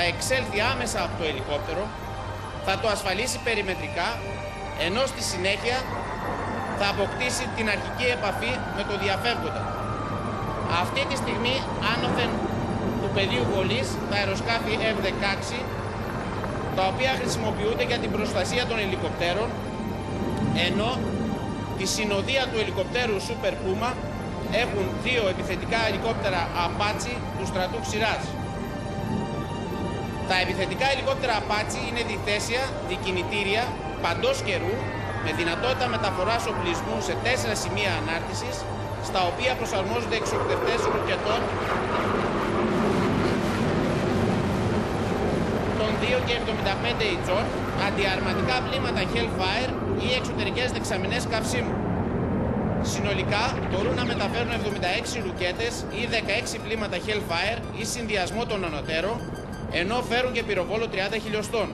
θα εξέλθει άμεσα από το ελικόπτερο, θα το ασφαλίσει περιμετρικά, ενώ στη συνέχεια θα αποκτήσει την αρχική επαφή με το διαφεύγοντα. Αυτή τη στιγμή, άνωθεν του πεδίου βολής, τα αεροσκάφη F-16, τα οποία χρησιμοποιούνται για την προστασία των ελικοπτέρων, ενώ τη συνοδεία του ελικοπτέρου Super Puma έχουν δύο επιθετικά ελικόπτερα Apache του στρατού Ξηράς. Τα επιθετικά ελικόπτερα Apache είναι διθέσια, δικινητήρια, παντός καιρού, με δυνατότητα μεταφοράς οπλισμού σε 4 σημεία ανάρτησης, στα οποία προσαρμόζονται εξοκτευτές ρουκετών των 2,75 ιντσών, αντιαρματικά πλήματα Hellfire ή εξωτερικές δεξαμενές καυσίμου. Συνολικά μπορούν να μεταφέρουν 76 ρουκέτες ή 16 πλήματα Hellfire ή συνδυασμό των ανωτέρων, ενώ φέρουν και πυροβόλο 30 χιλιοστών.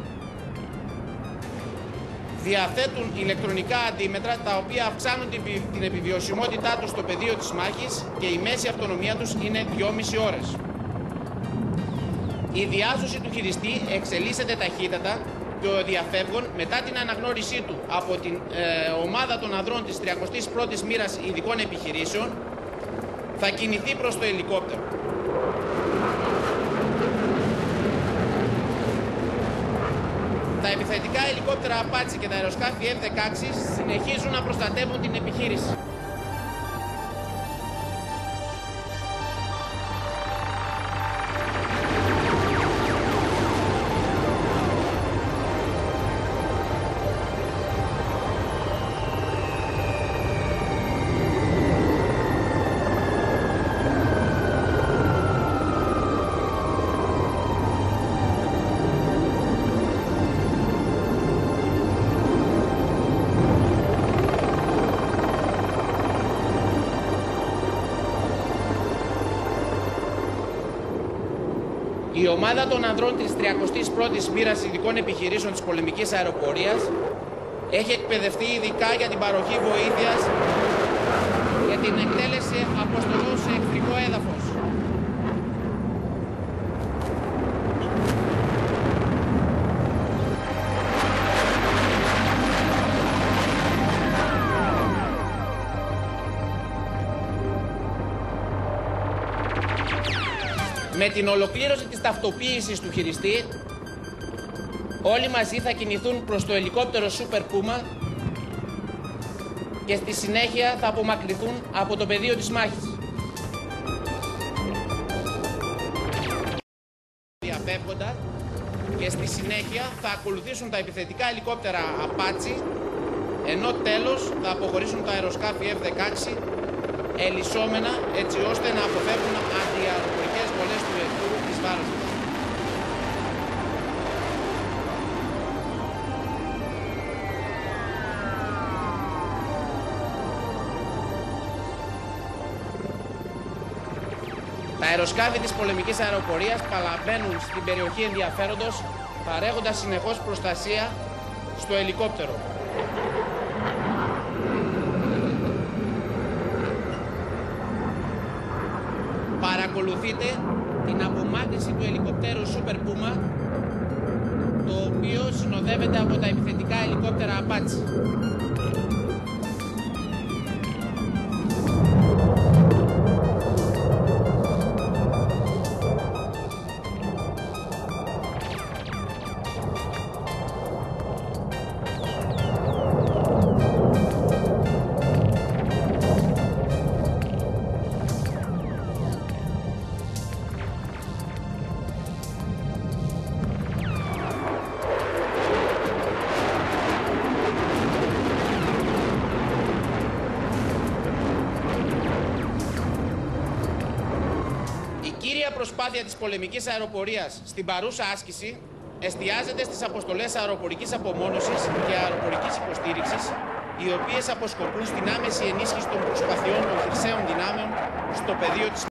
Διαθέτουν ηλεκτρονικά αντίμετρα τα οποία αυξάνουν την επιβιωσιμότητά τους στο πεδίο της μάχης και η μέση αυτονομία τους είναι 2,5 ώρες. Η διάσωση του χειριστή εξελίσσεται ταχύτατα και ο διαφεύγων, μετά την αναγνώρισή του από την ομάδα των ανδρών της 31ης μοίρας ειδικών επιχειρήσεων, θα κινηθεί προς το ελικόπτερο. Τα επιθετικά ελικόπτερα Apache και τα αεροσκάφη F-16 συνεχίζουν να προστατεύουν την επιχείρηση. Η ομάδα των ανδρών της 31ης μοίρας ειδικών επιχειρήσεων της πολεμικής αεροπορίας έχει εκπαιδευτεί ειδικά για την παροχή βοήθειας για την εκτέλεση αποστολών σε εχθρικό έδαφος. Με την ολοκλήρωση της ταυτοποίησης του χειριστή, όλοι μαζί θα κινηθούν προς το ελικόπτερο Super Puma και στη συνέχεια θα απομακρυνθούν από το πεδίο της μάχης. Διαφεύγοντα και στη συνέχεια θα ακολουθήσουν τα επιθετικά ελικόπτερα Apache, ενώ τέλος θα αποχωρήσουν τα αεροσκάφη F-16 ελισσόμενα, έτσι ώστε να αποφεύγουν αντιαεροπορικές βολές του εχθρού της βάρος τους. Τα αεροσκάφη της πολεμικής αεροπορίας παραμένουν στην περιοχή ενδιαφέροντος, παρέχοντας συνεχώς προστασία στο ελικόπτερο. Παρακολουθείτε την απομάκρυνση του ελικοπτέρου Super Puma, το οποίο συνοδεύεται από τα επιθετικά ελικόπτερα Apache. Η κύρια προσπάθεια της πολεμικής αεροπορίας στην παρούσα άσκηση εστιάζεται στις αποστολές αεροπορικής απομόνωσης και αεροπορικής υποστήριξης, οι οποίες αποσκοπούν στην άμεση ενίσχυση των προσπαθειών των χερσαίων δυνάμεων στο πεδίο της